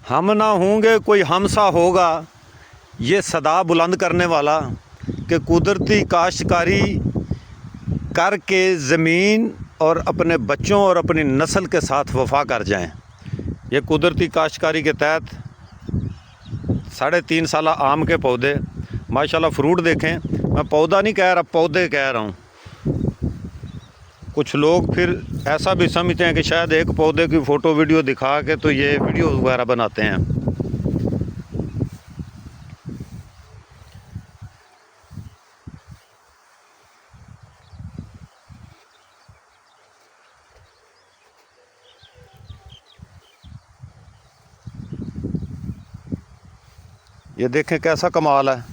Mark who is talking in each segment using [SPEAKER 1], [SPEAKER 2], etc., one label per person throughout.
[SPEAKER 1] हम ना होंगे कोई हमसा होगा, ये सदा बुलंद करने वाला कि कुदरती काश्तकारी करके ज़मीन और अपने बच्चों और अपनी नस्ल के साथ वफा कर जाएं। ये कुदरती काश्तकारी के तहत 3.5 साल आम के पौधे माशाल्लाह फ्रूट देखें। मैं पौधा नहीं कह रहा, पौधे कह रहा हूँ। कुछ लोग फिर ऐसा भी समझते हैं कि शायद एक पौधे की फ़ोटो वीडियो दिखा के तो ये वीडियो वगैरह बनाते हैं। ये देखें कैसा कमाल है।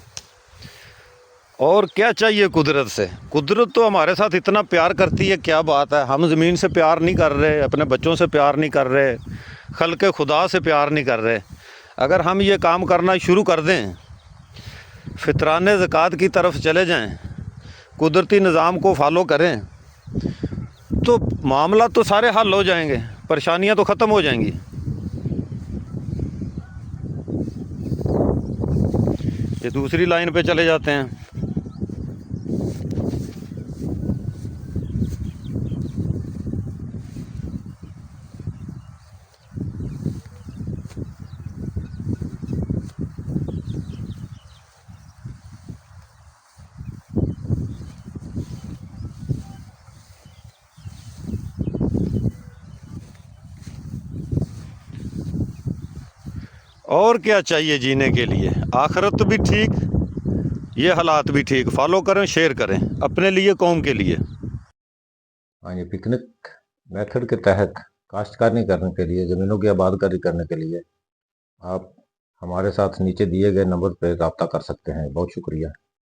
[SPEAKER 1] और क्या चाहिए कुदरत से? कुदरत तो हमारे साथ इतना प्यार करती है, क्या बात है। हम ज़मीन से प्यार नहीं कर रहे, अपने बच्चों से प्यार नहीं कर रहे, खल्क़े खुदा से प्यार नहीं कर रहे। अगर हम ये काम करना शुरू कर दें, फितराने ज़कात की तरफ चले जाएं, कुदरती निज़ाम को फॉलो करें, तो मामला तो सारे हल हो जाएंगे, परेशानियां तो ख़त्म हो जाएंगी। ये दूसरी लाइन पे चले जाते हैं। और क्या चाहिए जीने के लिए? आखिरत भी ठीक, ये हालात भी ठीक। फॉलो करें, शेयर करें, अपने लिए, कौम के लिए।
[SPEAKER 2] हाँ, ये पिकनिक मेथड के तहत काश्तकारी करने के लिए, ज़मीनों की आबादकारी करने के लिए आप हमारे साथ नीचे दिए गए नंबर पर रब्ता कर सकते हैं। बहुत शुक्रिया।